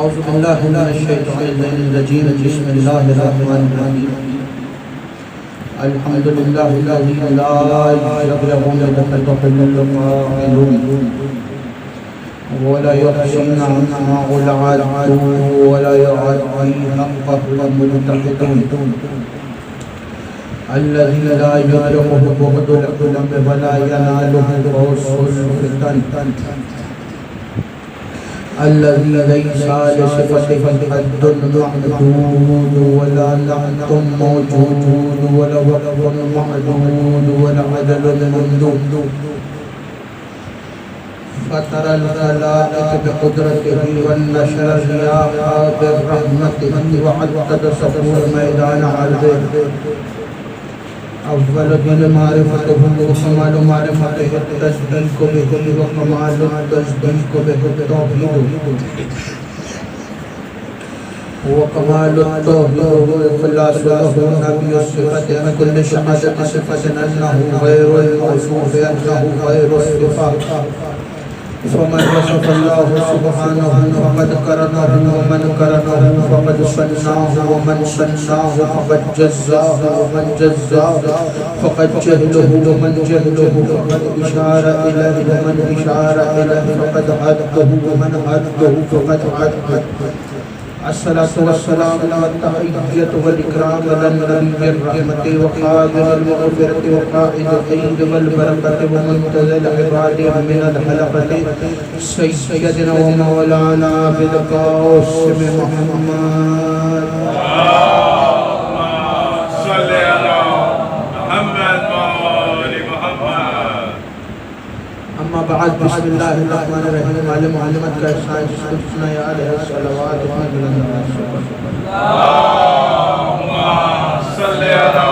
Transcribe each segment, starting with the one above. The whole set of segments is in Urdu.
اعوذ باللہ من الشیطان الرجیم بسم اللہ الرحمن الرحیم الحمدللہ الذی لا یبلغ مدحہ القائلون ولا يحسن عما العاد ولا يعطي حقه الملتحدون الذي لا يدركه بعد العلم ولا يناله غوص الفتن الذي ليس لصفته حد محدود ولا نعت موجود ولا وقت معدود ولا عدل ممدود فطر الخلائق بقدرته والنشر الرياح برحمته وعدد صفور ميدان عرضه أول بمعرفته وكمال معرفته التصديق به وكمال التصديق به التوحيد وكمال التوحيد والإخلاص له نبي الصفة عن كل شهادة صفة أنه غير الموصوف أنه غير الصفات فمن وصف الله سبحانه فقد كرمه ومن كرمه فقد صنعه ومن صنعه فقد جزاه ومن جزاه فقد جهله ومن جهله فقد إشار إليه ومن إشار إليه فقد عده ومن عده فقد عده الصلاة والسلام والتحية والإكرام للنبي الرحمة وخادم المغفرة وقائد الخير والبركة ومنتزل العباد من الحلقة سيدنا ومولانا بالقاسم محمد صل على محمد وآل محمد. اما بعد بسم اللہ الرحمن الرحیم عالم علمت کا احسان جس کو جتنا یا علیہ الصلوات اتنا بلند اللهم صل على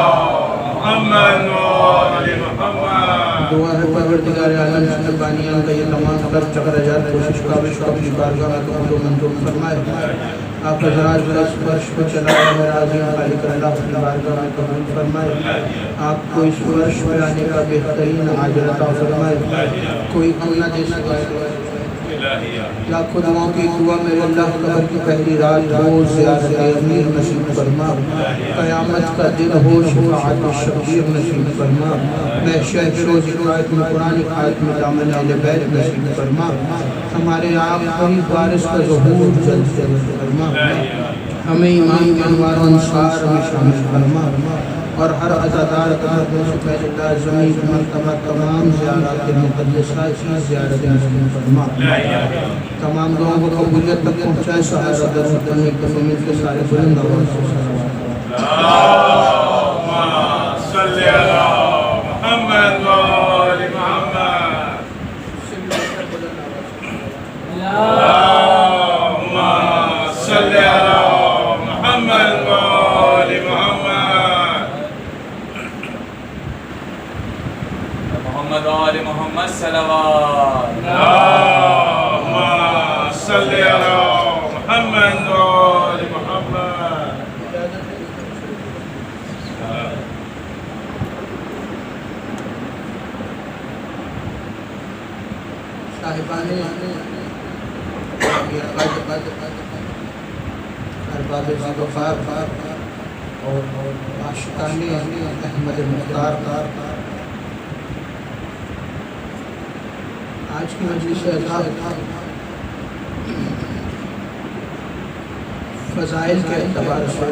محمد وآل محمد. دعا ہے پروردگار عالم جس نے بانیان کا یہ تمام خرچ اخراجات کوشش کاوش کو اپنی بارگاہ میں قبول و منظور فرمائے. آپ حضرات کا اس فرش کو چلایا ہے عظیم خالق اللہ اپنی بارگاہ میں قبول فرمائے. آپ کو اس فرش میں آنے کا بہترین عاجل عطا فرمائے. کوئی ہم نہ دے سکے لاکھوں دعاؤں کی دعا میرے اللہ قبر کی پہلی رات ہو زیارت امیر نصیب فرما. قیامت کا دن ہو شفاعت شبیر نصیب فرما. محشر روز خاتم قرآن خاتم دامن اہل بیت نصیب فرما. ہمارے آخری وارث کا ظہور جلد جلد فرما. ہمیں ایمان کے انوار و انصار میں شامل فرما اور ہر عزادار قدر سے پہلے لازمی مرتبہ تمام زیارات مقدسہ کی زیارت نصیب فرما. تمام لوگوں کو قبولیت تک پہنچائے. سہارا درود کرنے ایک دفعہ مل کے سارے بلند آواز سے اللهم صل على محمد وآل محمد. اللهم صل على محمد وآل محمد. محمد وآل محمد صلوات. اللهم صل على محمد وآل محمد. صاحبان ارباب وقار اور عاشقان احمد مختار، آج کی مجلس عظام فضائل کے اعتبار سے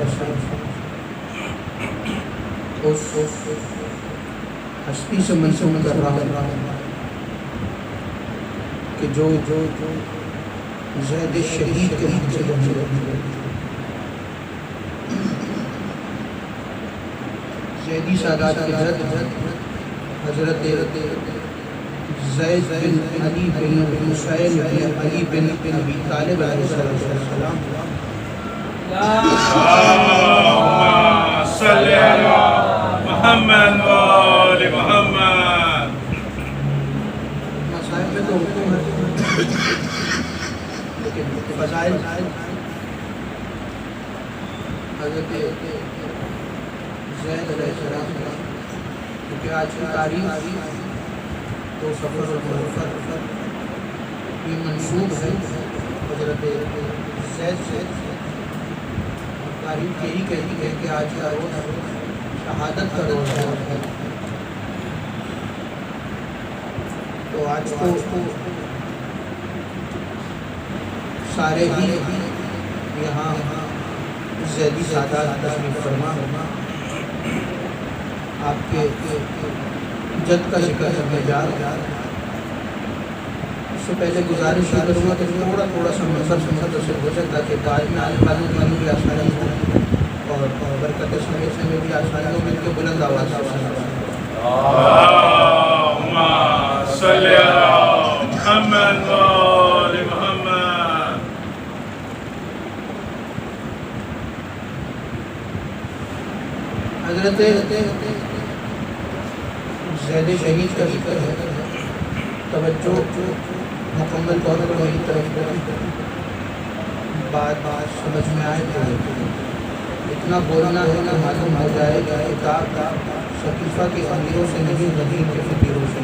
اس ہستی سے منسوب کر رہا ہوں کہ جو زید شہید کے منصب ہوئے. زیدی سادات کے حضرت زید بن علی بن حسین بن علی بن ابی طالب علیہ السلام. اللهم صل على محمد وآل محمد. مسائل میں تو حکم ہے لیکن فضائل حضرت زید علیہ السلام کیونکہ آج کی تاریخ تو سفر و مغفر بھی منصوب ہے حضرت زید تاریخ یہی کہتی ہے کہ آج کا روز شہادت کا روز ہے، تو آج تو سارے ہی یہاں زیدی سادات تشریف فرما آپ کے جد کا ذکر کرنے جا رہے ہیں۔ اس سے پہلے گزارش یہ کروں گا کہ تھوڑا سا منظر سے ہو جائے تاکہ بعد میں آنے والوں کے لیے بھی آسانی ہو اور برکت سمیٹنے میں بھی آسانی ہو، مل کے بلند آواز سے اللہم صلی علی محمد و آل محمد۔ حضرت زید شہید کا ذکر ہے، توجہ مکمل طور پر وہی طرف بات سمجھ میں آئے تو اتنا بولنا ہے کہ معلوم ہو جائے کہ کتاب صحیفہ کی امیروں سے نہیں غدیر کے فقیروں سے۔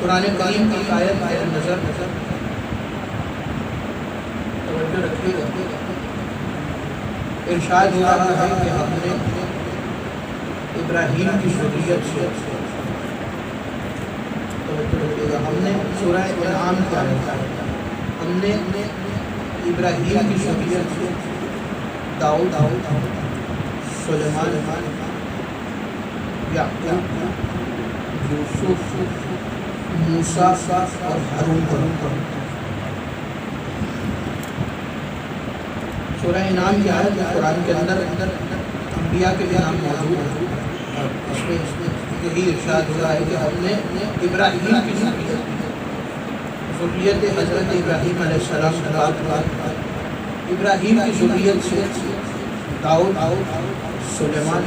قرآن کریم کی آیت نظر توجہ رکھیے گا، ارشاد ہو رہا ہے کہ ہم نے ابراہیم کی ذریت سے، ہم نے سورہ انعام کیا ہے، ہم نے ابراہیم کی ذریت سے داؤد، سلیمان، یعقوب، یوسف، موسیٰ اور ہارون کو۔ سورہ انعام کی آیت قرآن کے اندر انبیاء کے بھی نام موجود ہیں، اور اس میں یہی ارشاد ہو رہا ہے کہ ہم نے ابراہیم کی ذریت حضرت ابراہیم علیہ السلام سے بات ابراہیم کی ذریت سے داؤد، سلیمان،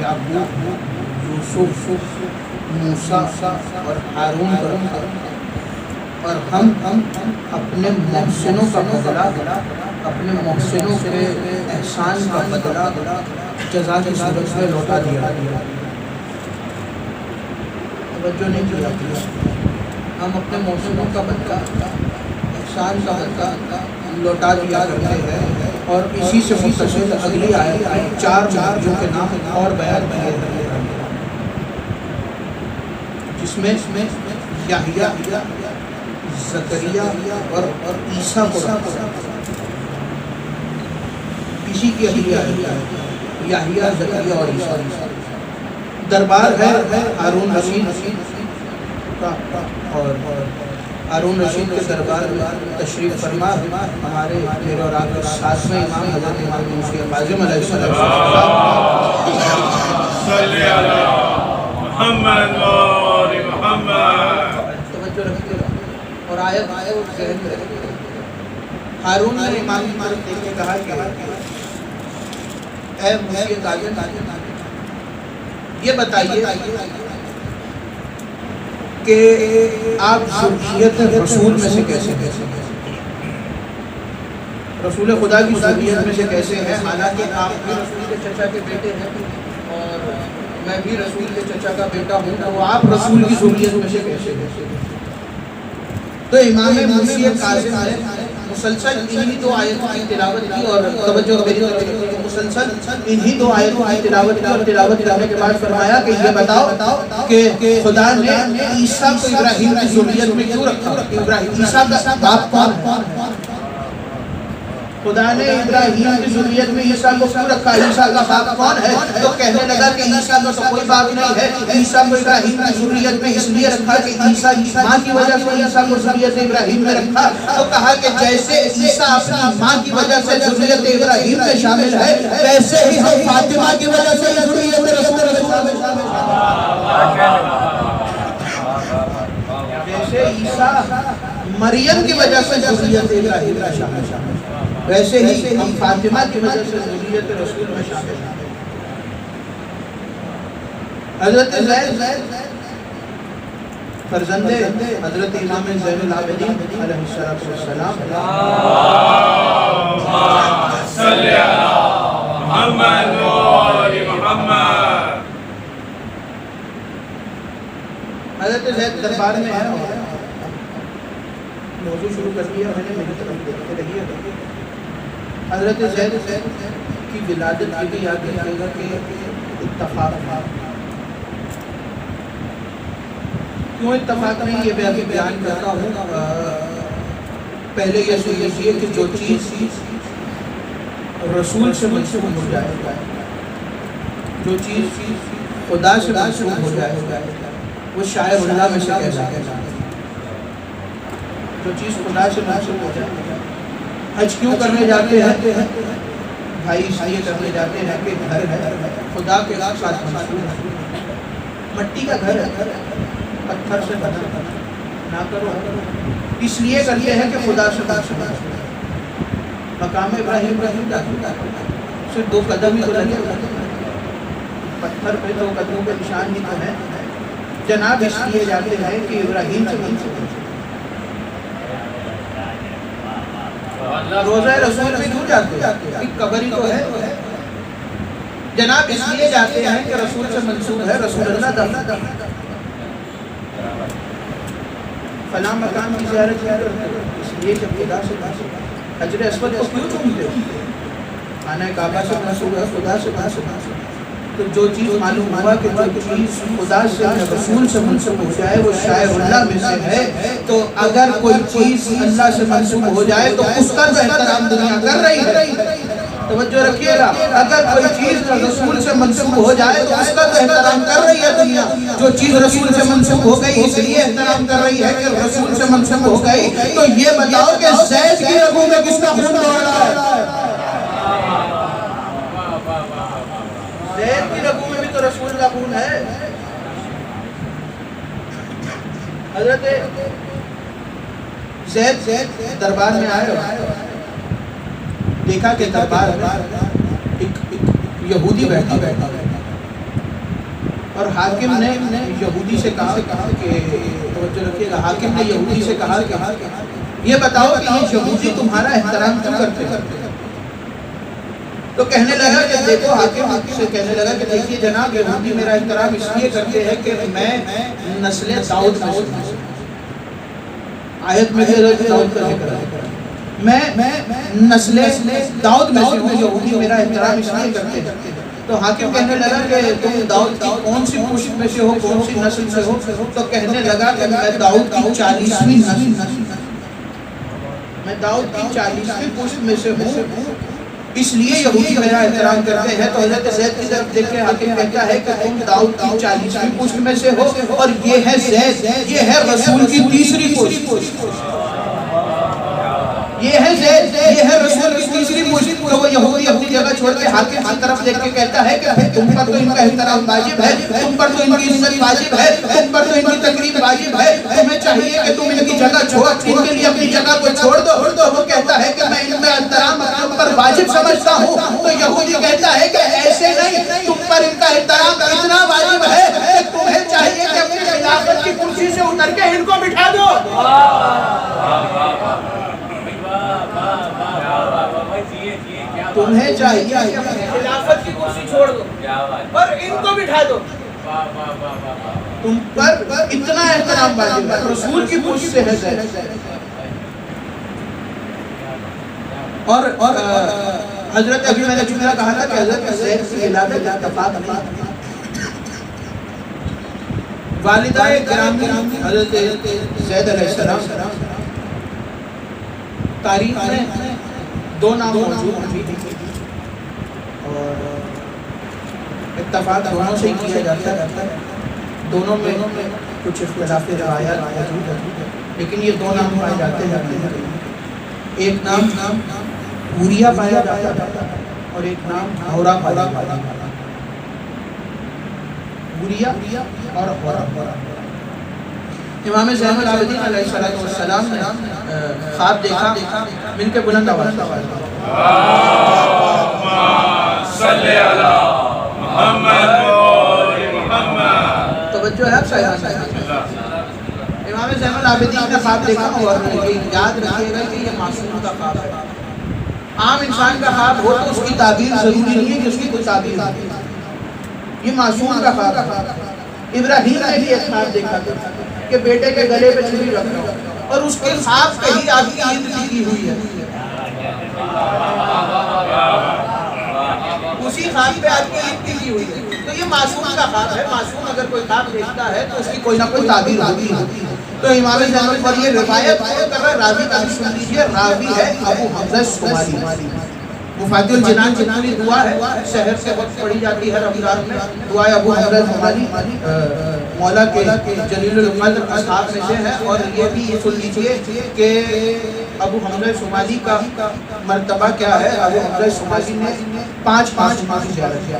یعقوب، یوسف، موسیٰ اور ہارون پر، اور ہم اپنے محسنوں کا بدلہ، اپنے محسنوں کے احسان کا بدلہ جزا کی صورت میں لوٹا دیا۔ توجہ نہیں کیا، ہم اپنے محسنوں کا بدلہ، احسان کا بدلہ لوٹا دیا کرتے ہیں، اور اسی سے متصل اگلی آیت میں 4 جو کے نام اور بیان کیے ہیں، جس میں یحییٰ، زکریا اور عیسیٰ کو رکھا۔ اسی کی اگلی آیت یحییٰ، زکریا اور عیسیٰ۔ دربار ہے ہارون رشید کا، اور ہارون رشید کے دربار میں تشریف فرما ہمارے میرے اور آپ کے 7ویں امام حضرت امام موسی کاظم علیہ السلام۔ صلی علی محمد و آل محمد۔ توجہ رکھیے گا اور آیت ذہن میں رکھیے گا۔ ہارون نے امام کی طرف دیکھ کے کہا کہ اے موسی کاظم، یہ بتائیے کہ آپ ذریت رسول میں سے کیسے رسول خدا کی ذریت میں سے کیسے ہیں، حالانکہ آپ بھی رسول کے چچا کے بیٹے ہیں اور میں بھی رسول کے چچا کا بیٹا ہوں، تو آپ رسول کی ذریت میں سے کیسے ہیں؟ تو امام موسی کاظم نے مسلسل انہی 2 آیتوں کی تلاوت کی، اور توجہ میری طرف مسلسل انہی 2 آیتوں کی تلاوت کی، اور تلاوت کرنے کے بعد فرمایا کہ یہ بتاؤ کہ خدا نے عیسیٰ کو ابراہیم کی ذریت میں کیوں رکھا؟ عیسیٰ کا باپ کون ہے؟ خدا نے ابراہیم کی ذریت میں عیسیٰ کو کیوں رکھا؟ عیسیٰ کا باپ کون ہے؟ تو کہنے لگا کہ عیسیٰ کا تو کوئی باپ نہیں ہے، عیسیٰ کو ابراہیم کی ذریت میں اس لیے رکھا کہ عیسیٰ کی ماں کی وجہ سے عیسیٰ کو ذریت ابراہیم میں رکھا۔ تو کہا کہ جیسے عیسیٰ اپنی ماں کی وجہ سے ذریت ابراہیم میں شامل ہے، ویسے ہی ہم فاطمہ کی وجہ سے ذریت رسول میں شامل ہیں۔ جیسے عیسیٰ مریم کی وجہ سے ذریت ابراہیم میں شامل ہے، ویسے ہی ہم فاطمہ کی وجہ سے ذریت رسول میں شامل ہیں۔ حضرت زید فرزند حضرت امام زین العابدین علیہ السلام، اللہم صلی علی محمد و آل محمد۔ حضرت زید دربار میں ہے، موضوع شروع کر دیا میں نے، میری طرف دیکھتے رہیے. حضرت زید کی ولادت یہ بھی یاد رکھیے گا کہ اتفاق تھا. کیوں اتفاق نہیں یہ میں ابھی بیان کرتا ہوں. پہلے یہ سوچیے کہ جو چیز رسول سے منسوب ہو جائے، جو چیز خدا سے منسوب ہو جائے وہ شاعر اللہ میں سے کہلاتا ہے. جو چیز خدا سے منسوب ہو جائے. حج کیوں کرنے جاتے ہیں بھائی؟ اس لیے کرنے جاتے ہیں کہ گھر ہے خدا کے ساتھ منسوب ہے. مٹی کا گھر ہے، پتھر سے بنا نہ کرو. اس لیے کرتے ہیں کہ خدا سے منسوب ہے. مقام ابراہیم صرف 2 قدم ہی تو لگے، پتھر پہ 2 قدموں کے نشان ہی تو ہے. جناب اس لیے جاتے ہیں کہ ابراہیم سے منسوب ہے. روزہ رسول میں کیوں جاتے ہیں؟ قبر ہی تو ہے. جناب اس لیے جاتے ہیں کہ رسول سے منسوب ہے. رسول اللہ دا فلاں مکان کی زیارت کیا کرتے ہیں اس لیے کہ خدا سے منسوب ہے. حجر اسود کو کیوں چومتے ہو؟ خانہ کعبہ سے منسوب ہے، خدا سے منسوب ہے. تو جو چیز معلوم ہوا کہ جو چیز خدا سے رسول سے منسوب ہو جائے وہ شاعر اللہ میں سے ہے. تو اگر کوئی چیز اللہ سے منسوب ہو جائے تو اس کا جو احترام دنیا کر رہی ہے. توجہ رکھیے گا، اگر کوئی چیز رسول سے منسوب ہو جائے تو اس کا تو احترام کر رہی ہے دنیا. جو چیز رسول سے منسوب ہو گئی اس لیے احترام کر رہی ہے کہ رسول سے منسوب ہو گئی. تو یہ بتاؤ کہ زید کی رگوں میں کس کا خون دوڑ رہا ہے؟ زید کی رگوں میں بھی تو رسول کا خون ہے. حضرت زید دربار میں آئے، دیکھا کہ دربار ایک یہودی بیٹھا اور حاکم نے یہودی سے کہا کہ توجہ رکھیے گا، حاکم نے یہودی سے کہا کہ یہ بتاؤ کہ یہ یہودی تمہارا احترام کیوں کرتے ہیں؟ تو کہنے لگا کہ دیکھو، حاکم سے کہنے لگا کہ دیکھیے جناب، یہودی میرا احترام اس لیے کرتے ہیں کہ میں نسل داؤد میں ہوں. آیت میں داؤد کا ذکر ہے، میں نسل داؤد میں سے ہوں. یہودی میرا احترام اس لیے کرتے ہیں. تو حاکم کہنے لگا کہ تم داؤد کی کون سی پشت میں سے ہو، کون سی نسل سے ہو؟ تو کہنے لگا کہ میں داؤد کی 40ویں نسل، میں داؤد کی 40ویں پشت میں سے ہوں، اس لیے یہودی میرا احترام کرتے ہیں. تو حضرت زید کی طرف دیکھ کے حاکم کہتا ہے کہ تم داؤد کی 40ویں پشت میں سے ہو اور یہ ہے زید، یہ ہے رسول کی 3ری پشت. یہ ہے زید، یہ ہے رسول کی 3ری پشت. تو وہ یہودی اپنی جگہ چھوڑ کے حاکم کی طرف دیکھ کے کہتا ہے کہ تم پر تو ان کا احترام واجب ہے، تم پر تو ان کی عزت واجب ہے، تم پر تو ان کی تقریب واجب ہے. تمہیں چاہیے کہ تم ان کی جگہ چھوڑ، ان کے لیے اپنی جگہ کو چھوڑ دو. تو وہ کہتا ہے کہ میں ان میں احترام تم پر واجب سمجھتا ہوں. تو یہودی کہتا ہے کہ ایسے نہیں، تم پر ان کا احترام اتنا واجب ہے کہ تمہیں چاہیے کہ اپنی خلافت کی کرسی سے اتر کے ان کو بٹھا دو. تمہیں چاہیے کہ اپنی خلافت کی کرسی چھوڑ دو اور ان کو بٹھا دو. تم پر اتنا احترام واجب ہے، رسول کی پشت سے ہے زید. اور حضرت ابھی میں نے جملہ کہا تھا کہ حضرت زید کی ولادت اتفاق نہیں. والدہ گرامی حضرت زید علیہ السلام، تاریخ میں 2 نام موجود ہیں اور اتفاق دونوں سے ہی کیا جاتا ہے. دونوں میں کچھ اختلاف روایات موجود ہیں لیکن یہ 2 نام پائے جاتے ہیں. ایک نام اوریا پایا جاتا ہے اور ایک نام ہورا پایا جاتا ہے. اوریا اور ہورا. امام زین العابدین علیہ السلام نے خواب دیکھا، مل کے بلند آواز صلی علی محمد محمد. توجہ ہے آپ صاحب. امام زین العابدین نے خواب دیکھا اور یاد رکھیے گا کہ یہ معصوم کا خواب ہے. عام انسان کا خواب ہو تو اس کی تعبیر ضروری نہیں ہے کہ اس کی کوئی تعبیر ہو. یہ معصوم کا خواب ہے. ابراہیم نے بھی ایک خواب دیکھا کہ بیٹے کے گلے پہ چھری رکھ رہا ہوں. اور اس کے خواب پہ ہی آپ کی عید لکھی ہوئی ہے، اسی خواب پہ آپ کی عید لکھی ہوئی ہے۔ تو یہ معصوم کا خواب ہے، معصوم اگر کوئی خواب دیکھتا ہے تو اس کی کوئی نہ کوئی تعبیر ہوتی ہے۔ تو امام زین پر یہ روایت کر رہا ہے، راوی کا بھی سن لیجیے، راوی ہے ابو حمزہ شمالی۔ مفاتیح الجنان جتنی دعا ہے شہر سے وقت پڑھی جاتی ہے رمضان میں، دعائے ابو حمزہ شمالی مولا کے جلیل القدر اصحاب میں سے ہے۔ اور یہ بھی یہ سن لیجیے کہ ابو حمزہ شمالی کا مرتبہ کیا ہے۔ ابو حمزہ شمالی نے 5 معصوموں کی زیارت کیا،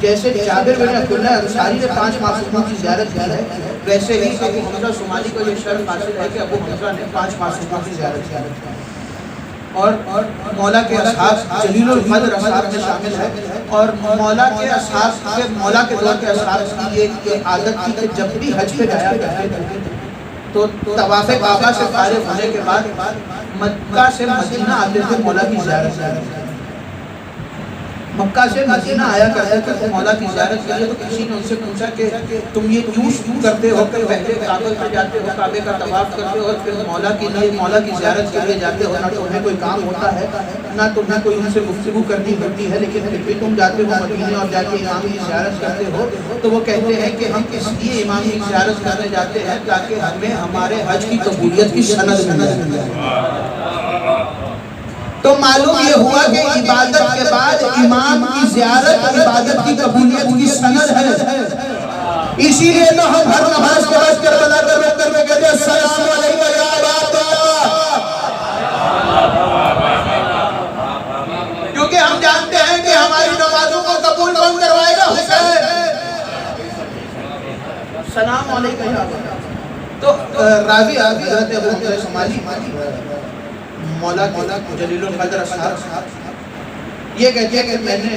جیسے جابر بن عبداللہ انصاری نے 5 معصوموں کی زیارت کی ہے، ویسے ہی ابو حمزہ شمالی کو یہ شرف حاصل ہے کہ ابو حمزہ نے 5 معصوموں کی زیارت کی ہے۔ اور مولا کے اصحاب جلیل القدر اصحاب میں شامل ہے۔ اور مولا کے اصحاب کے مولا کے دور کے اصحاب کی یہ عادت تھی کہ جب بھی حج پہ جایا کرتے تھے تو طواف کعبہ سے فارغ ہونے کے بعد مکہ سے مدینہ آتے تھے مولا کی زیارت کرنے۔ مکہ سے مدینہ آیا کرتے تھے مولا کی زیارت کے لیے۔ تو کسی نے ان سے پوچھا کہ تم یہ کیوں کرتے ہو کہ پہلے کعبہ پہ جاتے ہو، کعبے کا طواف کرتے ہو اور پھر مولا کی زیارت کے لیے جاتے ہو، نہ تمہیں کوئی کام ہوتا ہے نہ تمہیں کوئی ان سے گفتگو کرنی ہوتی ہے، لیکن پھر بھی تم جاتے ہو مدینے اور جا کے امام کی زیارت کرتے ہو؟ تو وہ کہتے ہیں کہ ہم اس لیے امام کی زیارت کرنے جاتے ہیں تاکہ ہمیں ہمارے حج کی قبولیت کی سند مل جائے۔ تو معلوم یہ ہوا کہ عبادت کے بعد امام کی زیارت عبادت کی قبولیت کی سند ہے۔ اسی لیے تو ہم ہر نماز کے بعد کربلا کر رک کر میں کہتے ہیں السلام علیکم یا ابا، کیونکہ ہم جانتے ہیں کہ ہماری نمازوں کو قبول کون کروائے گا؟ حسین۔ السلام علیکم یا ابا۔ تو راوی حضرت ابو حمزہ شمالی مولا جلیل القدر اصحاب یہ کہتے ہیں کہ میں نے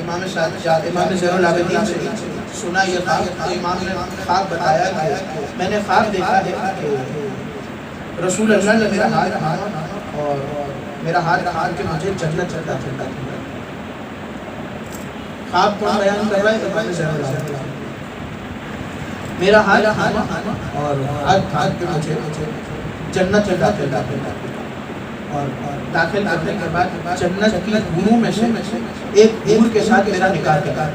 امام زین العابدین سے سنا یہ خواب، تو امام نے خواب بتایا کہ میں نے خواب دیکھا ہے کہ رسول اللہ نے میرا ہاتھ تھاما اور میرا ہاتھ تھام کے مجھے جنت چلتا چلتا خواب کون بیان کر رہا ہے؟ امام زین العابدین۔ میرا ہاتھ تھاما اور ہاتھ تھام کے مجھے جنت چلتا چلتا اور داخل کرنے کے بعد جنت کی حوروں میں سے ایک حور کے ساتھ میرا نکاح کیا۔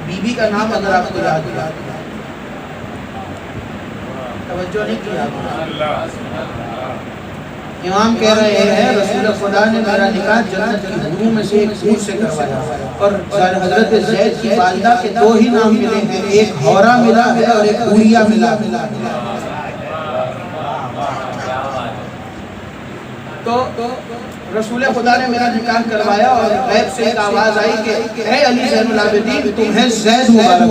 بی بی کا نام اگر آپ کو یاد ہے، توجہ نہیں کیا؟ امام کہہ رہے ہیں رسول خدا نے میرا نکاح جنت کی حوروں میں سے ایک حور سے کروایا، اور حضرت زید کی والدہ کے 2 ہی نام ملے ہیں، ایک حورہ ملا ہے اور ایک حوریہ ملا۔ تو رسول خدا نے میرا نکاح کروایا اور غیب سے ایک آواز آئی کہ اے علی زین العابدین تمہیں زید مبارک،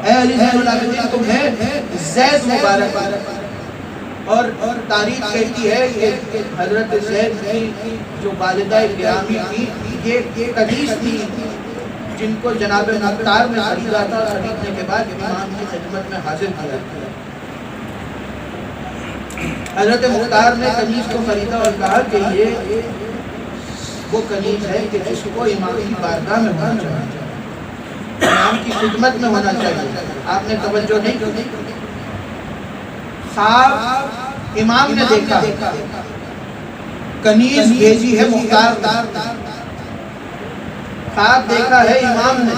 اے علی زین العابدین تمہیں زید مبارک۔ اور تاریخ کہتی ہے کہ حضرت زید کی جو والدہ گرامی تھی یہ کنیز تھی جن کو جناب مختار میں خریدا تھا، خریدنے کے بعد امام کی خدمت میں حاضر کیا۔ حضرت مختار نے کنیز کو خریدا اور کہا کہ یہ وہ کنیز ہے کہ جس کو امام کی بارگاہ میں ہونا چاہیے، امام کی خدمت میں ہونا چاہیے۔ آپ نے توجہ نہیں کی؟ خواب امام نے دیکھا، کنیز بھیجی ہے مختار، خواب دیکھا ہے امام نے،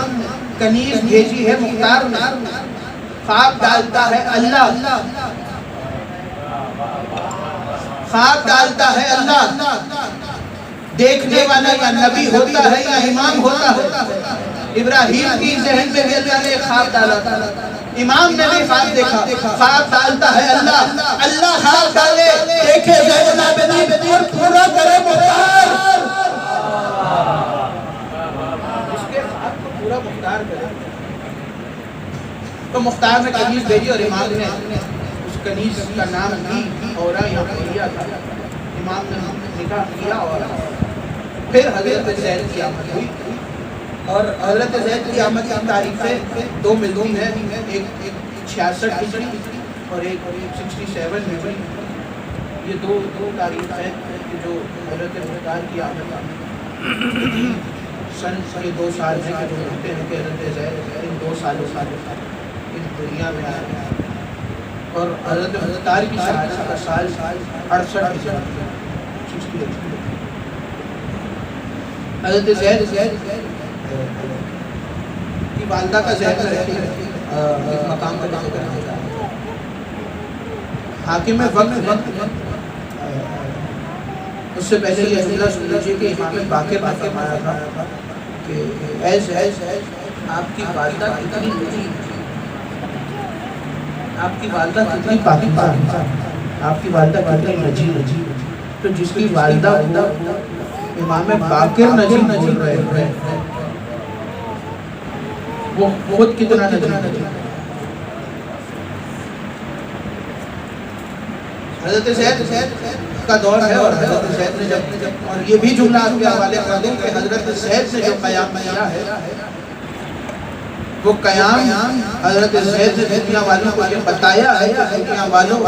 کنیز بھیجی ہے مختار نے، خواب ڈالتا ہے اللہ، خواب ڈالتا ہے اللہ، دیکھنے والا یا نبی ہوتا ہے یا امام ہوتا ہے۔ ابراہیم کی ذہن میں بھی اللہ نے خواب ڈالا تھا، امام نے بھی خواب دیکھا، خواب ڈالتا ہے اللہ، اللہ خواب ڈالے، دیکھے زین العابدین اور پورا کرے مختار، اس کے خواب کو پورا مختار کرے۔ تو مختار نے کنیز بھیجی اور امام نے اس کنیز کا نام بھی اورا یا حوریہ تھا۔ امام نے نکاح کیا اور پھر حضرت زید کی آمد ہوئی، اور حضرت زید کی آمد کی تاریخیں 2 ملتی ہیں، ایک 66 ہجری اور ایک 67 ہجری۔ یہ دو تاریخ ہیں جو حضرت مختار کی آمد سن یہ 2 سال ہیں کہ جو کہتے ہیں کہ حضرت زید ان 2 سالوں ان دنیا میں آئے۔ اور حضرت مختار کی شہادت کا سال 68 حضرت زید کی والدہ کا زید رہتی ہے ایک مقام پر ذکر کرنا چاہتا ہوں. حاکم وقت اس سے پہلے یہ جملہ سن لیجیے کہ امام باقر نے فرمایا تھا کہ اے زید آپ کی والدہ کتنی عجیب، آپ کی والدہ کتنی پاکیزہ، آپ کی والدہ کتنی نجیب. تو جس کی والدہ امام باقر نجیب بول رہے ہیں وہ خود کتنا نجیب. حضرت زید کا دور ہے اور حضرت زید نے جب اور یہ بھی جملہ آپ کے حوالے کر دوں کہ حضرت زید نے جو قیام کیا ہے وہ قیام حضرت زید نے دنیا والوں کو یہ بتایا ہے کہ دنیا والوں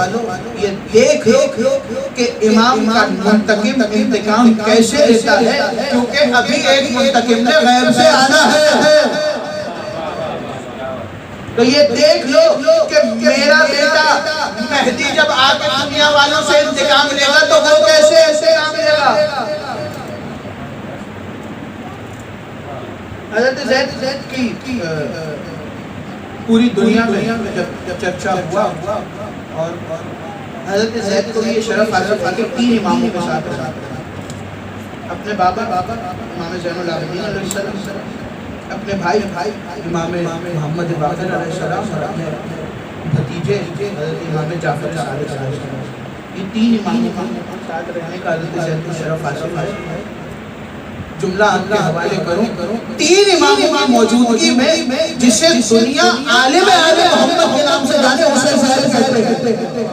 یہ دیکھ لو کہ امام کا منتقم انتقام کیسے لیتا ہے، کیونکہ ابھی ایک منتقم نے غیب سے آنا ہے. تو یہ دیکھ لو کہ میرا بیٹا مہدی جب آ کے دنیا والوں سے انتقام لے گا تو وہ کیسے انتقام لے گا. حضرت زید کی پوری دنیا میں جب چرچا ہوا اور حضرت زید کو یہ شرف حاصل تھا کہ 3 اماموں کے ساتھ اپنے بابا امام زین العابدین علیہ السلام، اپنے بھائی امام محمد باقر علیہ السلام اور اپنے بھتیجے حضرت امام جعفر صادق علیہ السلام، یہ 3 اماموں کے ساتھ رہنے کا حضرت زید کو شرف حاصل ہے. جملہ آپ کے حوالے کروں 3 اماموں کی موجودگی میں جسے دنیا عالم محمد کے نام سے جانے اسے زید کہتے ہیں.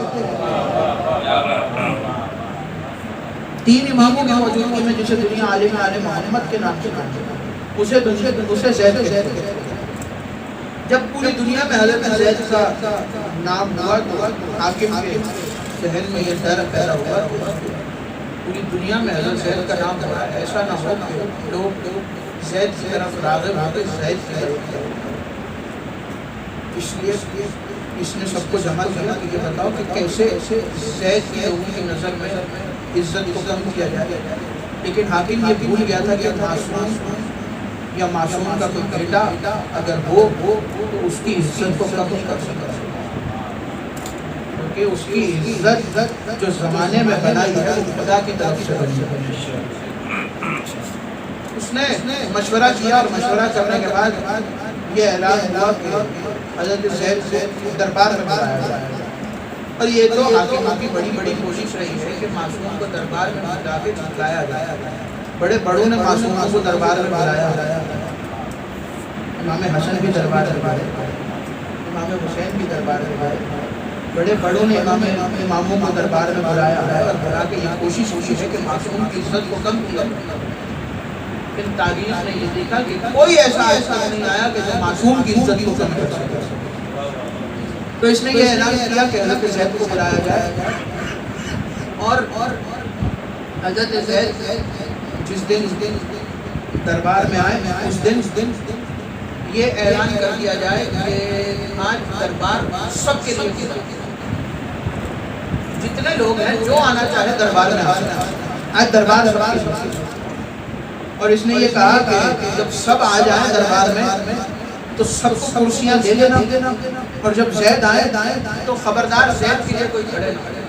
3 اماموں کی موجودگی میں جسے دنیا عالم محمد کے نام سے جانے اسے زید کہتے ہیں. جب پوری دنیا میں حضرت زید کا نام ہوا تو حاکم کے ذہن میں یہ ڈر پیدا ہوا پوری دنیا میں حضرت زید کا نام ہوا، ایسا نہ ہو کہ لوگ زید کی طرف راغب ہو کے زید کی طرف. اس لیے اس نے سب کو جمع کیا کہ یہ بتاؤ کہ کیسے زید کی لوگوں کی نظر میں عزت کو کم کیا جائے. لیکن حاکم یہ بھول گیا تھا کہ معصوم یا معصوم کا کوئی بیٹا اگر ہو تو اس کی عزت کو کم نہیں کر سکتا، کہ اس کی عزت جو زمانے میں بنائی ہے خدا کی طرف سے بنی ہے. اس نے مشورہ کیا اور مشورہ کرنے کے بعد یہ اعلان ہوا کہ حضرت زید سے دربار میں بلایا جائے. اور یہ تو حاکموں کی بڑی کوشش رہی ہے کہ معصوم کو دربار میں بلا کے بلایا جائے. بڑے بڑوں نے معصوموں کو دربار میں بلایا. امام حسن بھی دربار میں بلائے، امام حسین بھی دربار میں بلائے. بڑے بڑوں نے اماموں کو دربار میں بلایا ہے اور بلا کے یہ کوشش ہے کہ معصوم کی عزت کو کم کیا. لیکن تاریخ نے یہ دیکھا کہ کوئی ایسا نہیں آیا کہ جو معصوم کی عزت کو کم کر سکے. تو اس نے یہ اعلان کیا کہ حضرت زید کو بلایا جائے. اور حضرت زید جس دن دربار میں آئے اس دن یہ اعلان کر دیا جائے کہ آج دربار سب کے لیے کھلا ہے. جتنے لوگ ہیں جو آنا چاہے دربار میں آج دربار سب کے لیے. اور اس نے یہ کہا کہ جب سب آ جائیں دربار میں تو سب کو کرسیاں دے دینا، اور جب زید آئے تو خبردار زید کے لیے کوئی کھڑے نہ کرے،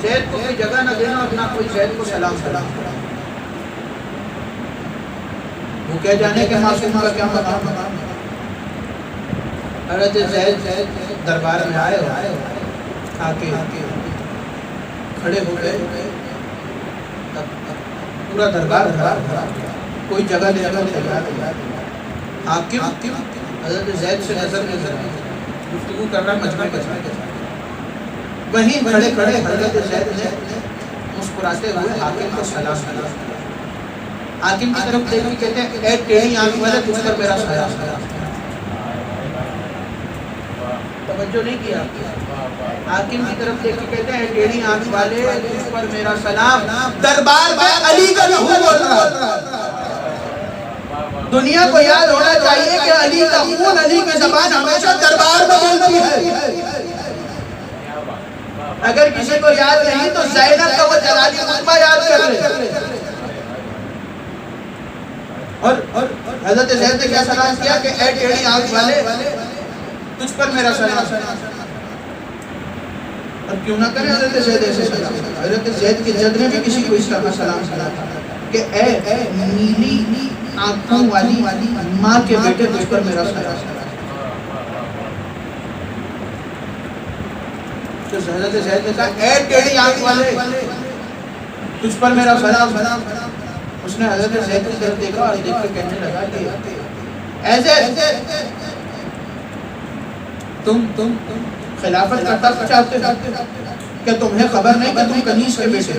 زید کو کوئی جگہ نہ دینا اور نہ کوئی زید کو سلام کرنا. وہ کہہ جانے کہ معصوم کا کیا مقام ہے. حضرت زید دربار میں آئے آ کے کھڑے ہو گئے. پورا دربار بھرا، کوئی جگہ دینے کو تیار نہیں. حاکم حضرت زید سے نظر گفتگو کر رہا مجمع کے ساتھ. وہیں کھڑے حضرت زید نے مسکراتے ہوئے حاکم کو سلام کیا. حاکم کی طرف دیکھ کے کہتے ہیں اے ٹیڑھی آنکھ والے تجھ پر میرا سلام. توجہ نہیں کیا. حاکم کی طرف دیکھ کے کہتے ہیں اے ٹیڑھی آنکھ والے تجھ پر میرا سلام. دربار میں علی کا لہو بول رہا. دنیا کو یاد ہونا چاہیے کہ علی کا خون، علی کی زبان ہمیشہ دربار میں بولتی ہے. اگر کسی کو یاد نہیں تو زینب کا وہ جلالی خطبہ یاد کر لے. اور حضرت زید نے کیا سلام کیا کہ اے ٹیڑھی آنکھ والے تجھ پر میرا سلام. اور کیوں نہ کریں حضرت زید ایسے سلام. حضرت زید کے جد نے بھی کسی کو اس طرح سلام کہ اے نیلی آنکھوں والی ماں کے بیٹے تجھ پر میرا سلام. تو حضرت زید نے کہا اے ٹیڑھی آنکھ والے تجھ پر میرا سلام. اس نے حضرت زید کی طرف دیکھا اور دیکھ کر کہنے لگا کہ ایسے تم خلافت کا تخت چاہتے ہو کہ تمہیں خبر نہیں کہ تم کنیز کے بیٹے.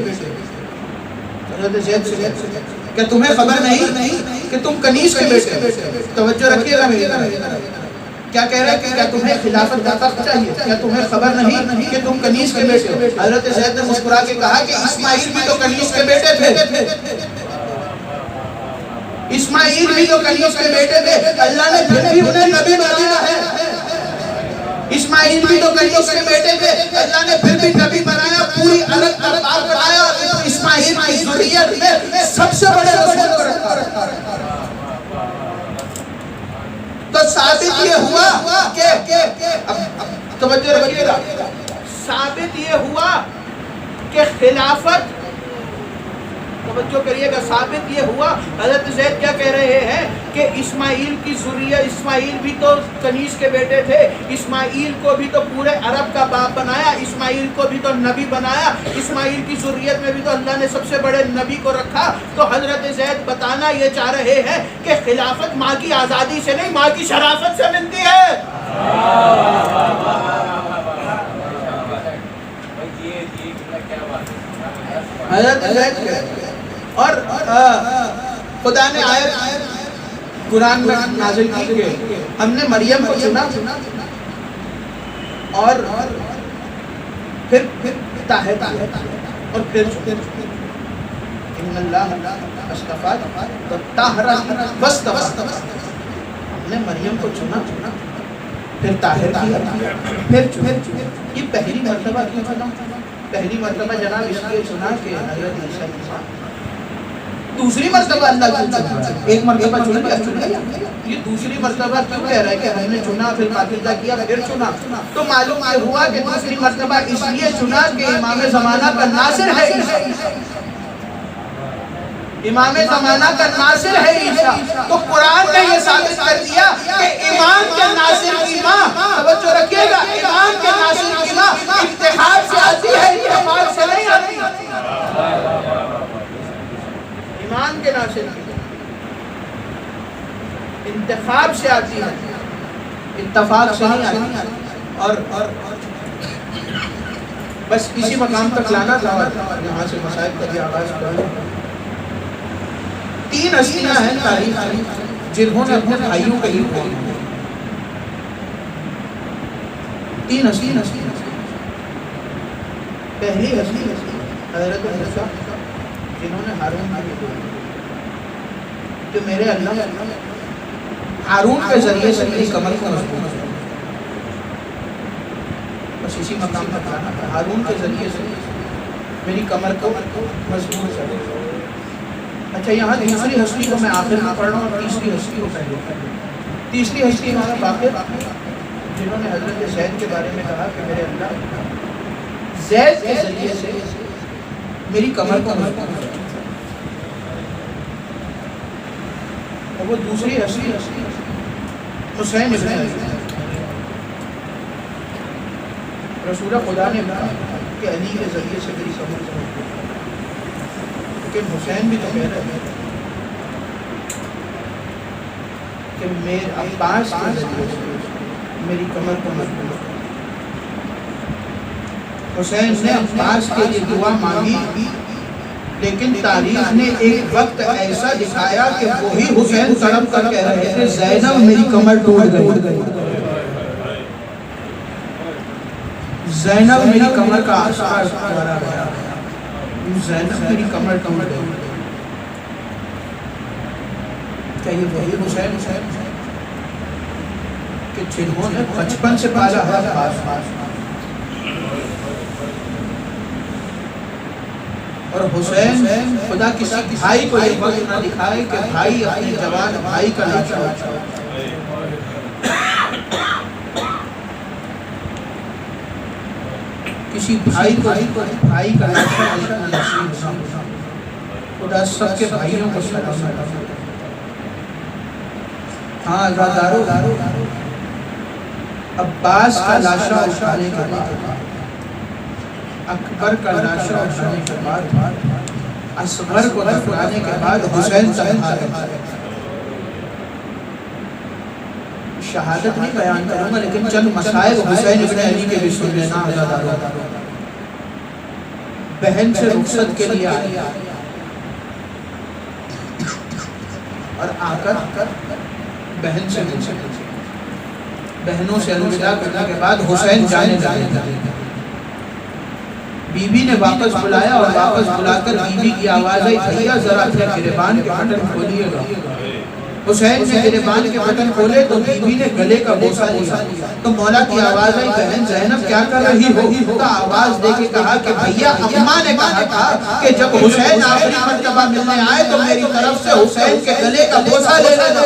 حضرت زید سے کہ تمہیں خبر نہیں کہ تم کنیز کے بیٹے. توجہ رکھیے گا میری طرف. کیا کہہ رہا ہے کہ کیا تمہیں خلافت کا تخت چاہیے؟ کیا تمہیں خبر نہیں کہ تم کنیز کے بیٹے ہو؟ حضرت زید نے مسکرا کے کہا کہ اسماعیل بھی تو کنیز کے بیٹے تھے. اسماعیل بھی تو کنیز کے بیٹے تھے. اللہ نے پھر بھی انہیں نبی بنایا ہے. اسماعیل بھی تو کنیز کے بیٹے تھے. اللہ نے پھر بھی نبی بنایا. پوری عرب کا باپ بنایا. اسماعیل کی ذریت میں سب سے بڑے رسول کو رکھا. تو ثابت یہ ہوا کہ توجہ رکھیے گا. ثابت یہ ہوا کہ خلافت توجہ کریے گا. ثابت یہ ہوا حضرت زید کیا کہہ رہے ہیں کہ اسماعیل کی ذریت اسماعیل بھی تو کنیز کے بیٹے تھے. اسماعیل کو بھی تو پورے عرب کا باپ بنایا. اسماعیل کو بھی تو نبی بنایا. اسماعیل کی ذریت میں بھی تو اللہ نے سب سے بڑے نبی کو رکھا. تو حضرت زید بتانا یہ چاہ رہے ہیں کہ خلافت ماں کی آزادی سے نہیں ماں کی شرافت سے ملتی ہے. حضرت زید اور خدا نے آیت قرآن میں نازل کی کہ ہم نے مریم کو چنا اور پھر طاہر اور پھر ان اللہ اصطفیٰ طاہرا واصطفیٰ. ہم نے مریم کو چنا پھر طاہر کیا پھر یہ پہلی مرتبہ کیوں چنا؟ پہلی مرتبہ جناب اس لیے چنا کہ حضرت عیسیٰ. دوسری مرتبہ اللہ کیوں چنا؟ ایک مرتبہ چنا گیا. یہ دوسری مرتبہ کیوں کہہ رہا ہے کہ ہم نے چنا پھر پاکیزہ کیا پھر چنا؟ تو معلوم یہ ہوا کہ دوسری مرتبہ اس لیے چنا کہ امام زمانہ کا ناصر ہے عیسیٰ. امام زمانہ کا ناصر ہے عیسیٰ. تو قرآن نے یہ ثابت کر دیا کہ امام کے ناصر کی ماں توجہ رکھیے گا امام کے ناصر کی ماں اتحاد سے آتی ہے اتفاق سے نہیں آتی. ایمان کے ناصر کی انتخاب سے آتی ہے اتفاق سے نہیں آتی. اور بس اسی مقام تک لانا تھا. یہاں سے مسائل کا بھی آغاز کریں. 3 ہستیاں ہیں تاریخ جنہوں نے اپنے بھائیوں کا ہی کیا. 3 ہستی. پہلی ہستی حضرت موسیٰ جنہوں نے ہارون کو کہ میرے اللہ ہارون کے ذریعے سے میری کمر کو مضبوط ہے. بس اسی مقام پر جانا تھا. ہارون کے ذریعے سے میری کمر کو مضبوط ہے. اچھا یہاں دوسری ہستی کو میں آخر میں پڑھ رہا ہوں اور تیسری ہستی کو پہلے. تیسری ہستی ہمارا باقر جنہوں نے حضرت زید کے بارے میں کہا کہ میرے اللہ زید کے ذریعے سے میری کمر کو مضبوط ہے. اور وہ دوسری ہستی حسین ابن علی. رسول خدا نے کہا کہ علی کے ذریعے سے میری کمر کو مضبوط ہے. لیکن حسین بھی تو کہہ رہے ہیں کہ میرے عباس کے ذریعے سے میری کمر کو مضبوط ہے. حسین نے عباس کے لیے دعا مانگی لیکن تاریخ نے ایک وقت ایسا دکھایا کہ وہی حسین تڑپ کر کہہ رہے تھے زینب میری کمر ٹوٹ گئی. زینب میری کمر کا آسار دوبارہ گیا. زینب میری کمر ٹوٹ گئی. کیا یہ وہی حسین کہ جنہوں نے بچپن سے پالا ہے عباس اور حسین خدا کسی بھائی کو یہ وقت نہ دکھائے کہ بھائی اپنے جوان بھائی کا لاشا اٹھائے۔ کسی بھائی کو بھائی کا لاشا نصیب نہ ہو۔ خدا سب کے بھائیوں کو سلامت۔ ہاں عزادارو، عباس کا لاشا اٹھانے کے بعد، اکبر کا لاشا اٹھانے کے بعد، اصغر کو دفنانے کے بعد حسین تنہا رہا۔ شہادت نہیں بیان کروں گا لیکن چند مسائل حسین ابن علی کے بھی سن لینا عزادارو۔ بہن سے رخصت کے لیے آئے اور آ کر بہن سے بہنوں سے الوداع کرنے کے بعد حسین جانے لگے۔ بی بی نے واپس بلایا اور واپس بلا کر بی بی کی آواز آئی، بھیا ذرا اپنے گریبان کے بٹن کھولیے گا۔ حسین نے گریبان کے بٹن کھولے تو بی بی نے گلے کا بوسہ لیا تو مولا کی آواز آئی، بہن زینب کیا کر رہی ہو؟ تو آواز دے کے کہا کہ بھیا اماں نے کہا تھا کہ جب حسین آخری مرتبہ ملنے آئے تو میری طرف سے حسین کے گلے کا بوسہ لے لینا۔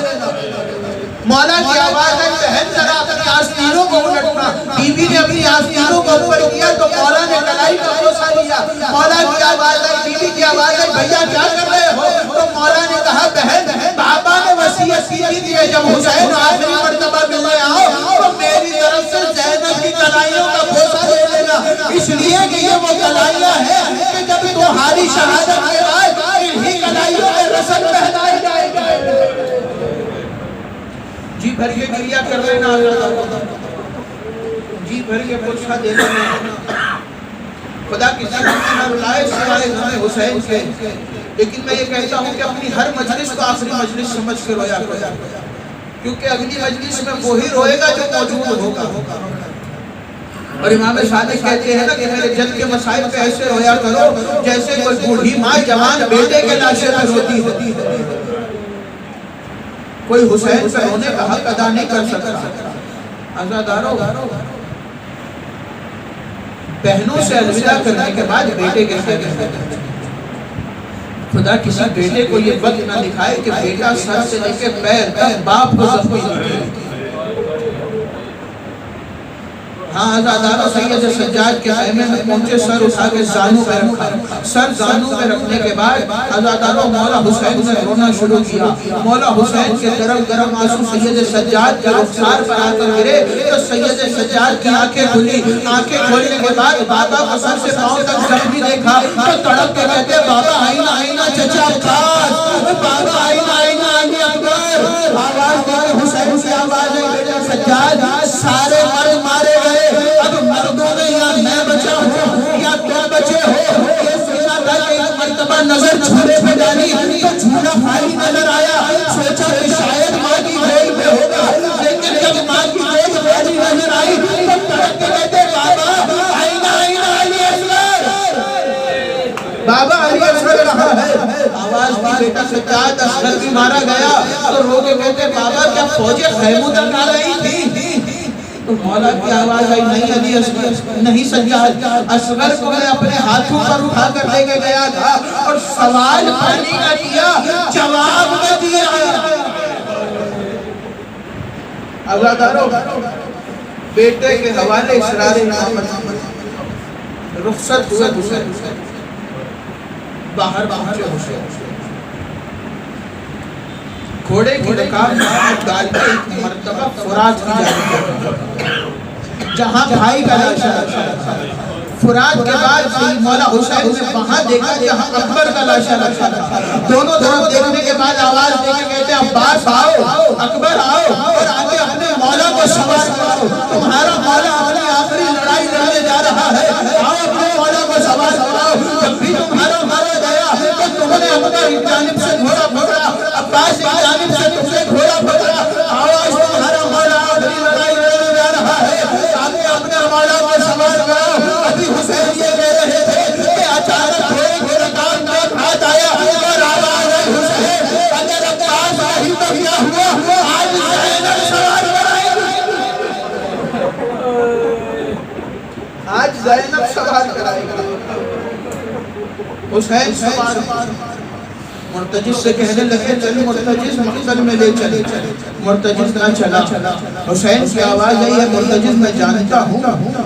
مولا کی آواز ہے، بہن ذرا اپنی آستینوں کو الٹنا۔ بی بی نے اپنی آستینوں کو اوپر کیا تو مولا نے کلائی کا بوسہ لیا۔ مولا کی آواز ہے، بی بی کی آواز ہے، بھیا کیا کر رہے ہو؟ تو مولا نے کہا، بہن بابا نے وصیت کی تھی کہ جب حسین آخری مرتبہ ملنے آؤ تو میری طرف سے زینب کی کلائیوں کا بوسہ لے لینا، اس لیے کہ یہ وہ کلائیاں ہیں کہ جب تمہاری شہادت کے بعد انہی کلائیوں میں رسل پہنائی جائے گا۔ جی بھر کے گریا کر لینا، جی بھر کے پوچھا دے لینا۔ خدا کسی کو نہ رلائے سوائے غم حسین کے، لیکن میں یہ کہتا ہوں کہ اپنی ہر مجلس کو آخری مجلس سمجھ کے رویا کرو، کیونکہ اگلی مجلس میں وہی روئے گا جو موجود ہوگا۔ اور امام صادق کہتے ہیں نا کہ میرے جد کے مسائل پہ ایسے رویا کرو جیسے کوئی بوڑھی ماں جوان بیٹے کے لاشے پر روتی ہے۔ کوئی حسین پہ رونے کا حق ادا نہیں کر سکتا۔ عزادارو، بہنوں سے الوداع کرنے کے بعد بیٹے کے ساتھ خدا کسی بیٹے کو یہ وقت نہ دکھائے کہ بیٹا سر سے لے کے پیر تک باپ کو زخمی دکھائے۔ ہاں عزادارو، سید سجاد کے خیمے میں پہنچے، سر اٹھا کے زانوں پہ رکھا۔ سر زانوں پہ رکھنے کے بعد عزادارو مولا حسین نے رونا شروع کیا۔ مولا حسین کے گرم گرم آنسو سید سجاد کے رخسار پر آ کر گرے تو سید سجاد کی آنکھیں کھلی۔ آنکھیں کھولنے کے بعد بابا کو سر سے پاؤں تک زخمی دیکھا تو تڑپ کے کہتے، بابا آئینہ آئینہ چچا عباس، بابا آئینہ آئینہ علی اکبر۔ آواز دے حسین سے آواز ہے، بیٹا سجاد سارے مرد مارے گئے، اب مردوں میں یا میں بچا ہوں یا تم بچے ہو۔ یہ سوچا تھا کہ ایک مرتبہ نظر چھوڑے پہ ڈالی تو جھولا خالی نظر آیا، سوچا کہ شاید ماں کی گود میں ہوگا، لیکن جب ماں کی گود خالی نظر آئی تو تڑپ کے کہتے، بابا آئینہ آئینہ علی اصغر، بابا علی اصغر رہا ہے۔ آواز دی، بیٹا سجاد اصغر بھی مارا گیا تو رو کے کہتے، بابا کیا فوجیں خیموں تک آ رہی تھی؟ تو مولا کی آواز آئی، نہیں علی اصغر، نہیں سجاد، اصغر کو میں اپنے ہاتھوں پر اٹھا کر لے کے گیا تھا اور سوال پانی کا کیا، جواب میں دیا۔ عزادارو، بیٹے کے حوالے اسرار امامت، رخصت ہوئے حسین، باہر پہنچے حسین، گھوڑے کی رکاب میں ڈال کے ایک مرتبہ فرات کی جانب جہاں بھائی کا لاشا رکھا۔ فرات کے بعد مولا حسین نے وہاں دیکھا جہاں اکبر کا لاشا رکھا۔ دونوں طرف دیکھنے کے بعد آواز دے کے کہتے، عباس آؤ، اکبر آؤ اور آگے اپنے مولا کو سوار کرو، تمہارا مولا اپنی آخری لڑائی لڑنے جا رہا ہے، آؤ اپنے مولا کو سوار کرو۔ جب بھی تمہارا مولا گیا تو تم نے اکبر ایک جانب سے گھوڑا پکڑا، عباس ایک جانب سے تم سے گھوڑا پکڑا، آواز تمہارا مولا آخری لڑائی لڑنے جا رہا ہے، آگے اپنے مولا کو سوار کرو۔ ابھی حسین یہ کہہ رہے تھے کہ اچانک گھوڑے کی رکاب میں ہاتھ آیا اور آواز ہے، حسین اگر عباس آئی تو کیا ہوا، آج زینب سوار کرائے گی، آج زینب سوار کرائے گی۔ حسین سوار مرتجز سے کہنے لگے چل مرتجز مقتل میں لے چلے مرتجز نہ چلا حسین کی آواز آئی ہے مرتجز میں جانتا ہوں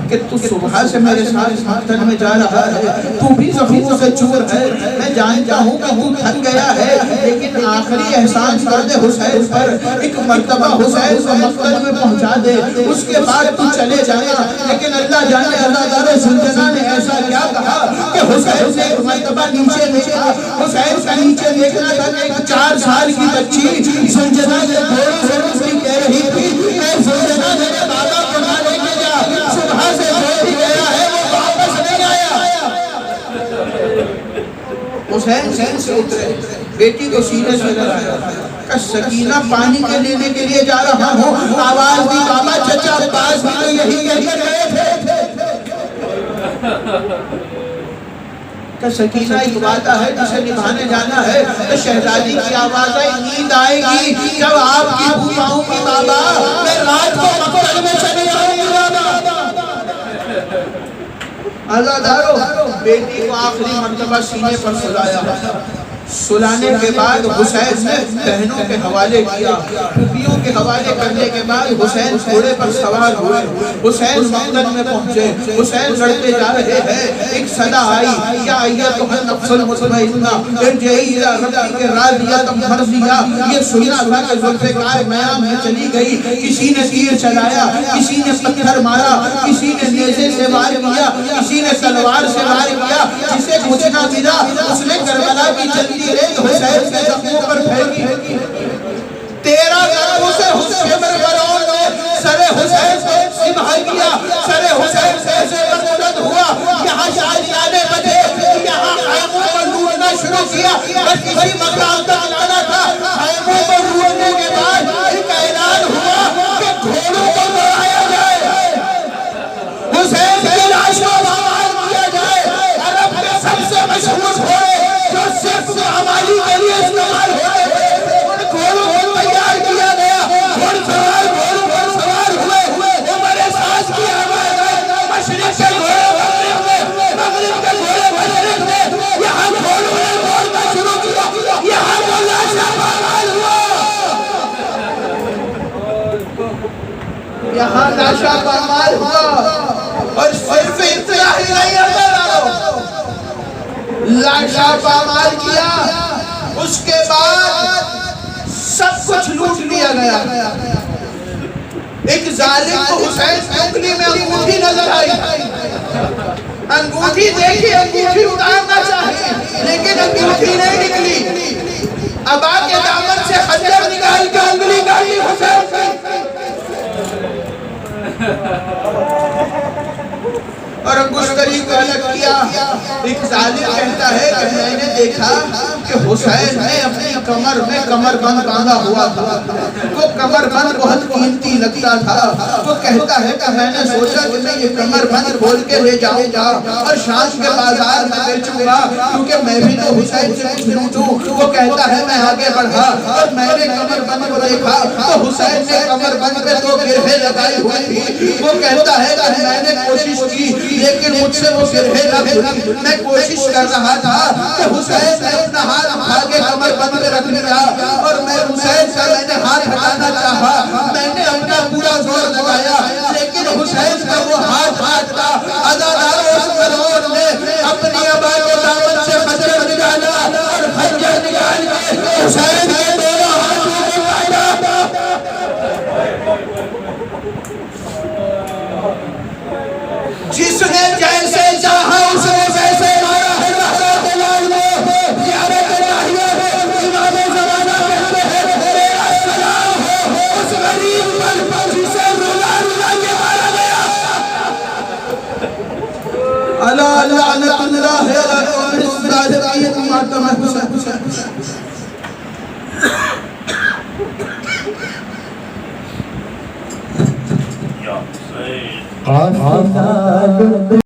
کہ تو صبح سے میرے ساتھ مقتل میں جا رہا ہے تو بھی زخموں سے چور ہے میں جانتا ہوں کہ تو تھک گیا ہے لیکن آخری احسان کر دے حسین پر ایک مرتبہ حسین کو مقتل میں پہنچا دے اس کے بعد تو چلے جانا لیکن اللہ جانے اللہ دار زلجنا نے ایسا کیا کہا کہ حسین سے ایک مرتبہ نیچے دیکھا حسین کا نیچے دیکھنا تھا کہ ایک 4 سال کی بچی زلجنا کے تھوڑے سے اس کی کہہ رہی تھی اے زلجنا میرے بابا کو نہ لے کے جا صبح سے جو بھی گیا ہے وہ واپس نہیں آیا حسین سے اترے بیٹی کو سینے سے لگایا کہ سکینہ پانی کے لینے کے لیے جا رہا ہوں آواز دی بابا چچا عباس بھی تو یہی کہہ کر گئے تھے کہ سکینہ ایک وعدہ ہے جسے نبھانے جانا ہے تو شہزادی کی آواز آئی نیند آئے گی جب آپ کی پھوپھاؤں کی بابا میں رات کو مقتل میں چلے جاؤں گی بابا عزادارو بیٹی کو آخری مرتبہ سینے پر سلایا سلانے کے بعد حسین نے بہنوں کے حوالے کیا پھوپھیوں کے حوالے کرنے کے بعد حسین گھوڑے پر سوار ہوئے حسین مقتل میں پہنچے حسین لڑتے جا رہے ہیں ایک صدا آئی یا ایتھا النفس المطمئنہ ارجعی الی ربک راضیۃ مرضیہ یہ سنا تھا کہ ذوالفقار میام میں چلی گئی کسی نے تیر چلایا کسی نے پتھر مارا کسی نے نیزے سے وار کیا کسی نے تلوار سے وار کیا جسے کچھ نہ ملا اس نے کربلا کی جلدی حسین کے زخموں پر پھینکی 13 گھروں سے حسین بربرون نے سر حسین کو سبھا کیا سر حسین سے ایسے بردت ہوا یہاں شادیانے بدے یہاں خیموں پر لوٹنا شروع کیا بس کسی مقام تک لانا تھا خیموں پر لوٹنے کے بعد ایک اعلان ہوا کہ گھوڑوں کو دوڑایا جائے حسین کی لاش کو بحال کیا جائے عرب کے سب سے مشہور گھوڑے جو صرف عمالی کے لیے استعمال ہوتے تھے ان گھوڑوں کو تیار کیا گیا گھوڑ سوار ہوئے عمر ساز کی آواز آئی مشرق کے گھوڑے مغرب کے گھوڑے مشرق میں یہاں گھوڑوں نے دوڑنا شروع کیا یہاں وہ لاشا پامال ہوا یہاں لاشا پامال ہوا اور صرف اتنا ہی نہیں لاشا پامال کیا اس کے بعد سب کچھ لوٹ لیا گیا ایک ظالم کو حسین کی انگلی میں انگوٹھی نظر آئی انگوٹھی دیکھی انگوٹھی اتارنا چاہے لیکن انگوٹھی نہیں نکلی ابا کے دامن سے خنجر نکال کے انگلی کاٹی حسین اور انگشتری کو الگ کیا ایک ظالم کہتا ہے کہ میں نے دیکھا کہ حسین نے اپنی کمر میں کمر بند باندھا ہوا تھا وہ کمر بند بہت قیمتی لگتا تھا وہ کہتا ہے کہ میں نے سوچا کہ میں یہ کمر بند کھول کے لے جاؤں گا اور شام کے بازار میں بیچوں گا کیونکہ میں بھی تو حسین سے کچھ لوٹوں وہ کہتا ہے میں آگے بڑھا اور میں نے کمر بند کو دیکھا تو حسین نے کمر بند پہ 2 گرہیں لگائی ہوئی تھی وہ کہتا ہے کہ میں نے کوشش کی لیکن مجھ سے وہ گرہیں نہ کھلی میں کوشش کر رہا تھا کہ حسین نے اپنا ہاتھ اٹھا کے کمر بند میں رکھ لیا اور میں حسین کا میں نے ہاتھ ہٹانا چاہا میں نے اپنا پورا زور لگایا لیکن حسین کا وہ ہاتھ تھا عزاداروں اس فرعون نے اپنی ابا کے دامن سے خنجر نکالا اور خنجر نکال کے حسین کے دونوں ہاتھوں کو کاٹا جس نے جیسے چاہا اس نے ویسے مارا ہے رحمت اللہ نے زیارت الہیہ ہے امام زمانہ کہتے ہیں میرا سلام ہو اس غریب پر جسے رولا رولا کے مارا گیا اللہ لعنت اللہ علی الصادقین ماتم حسین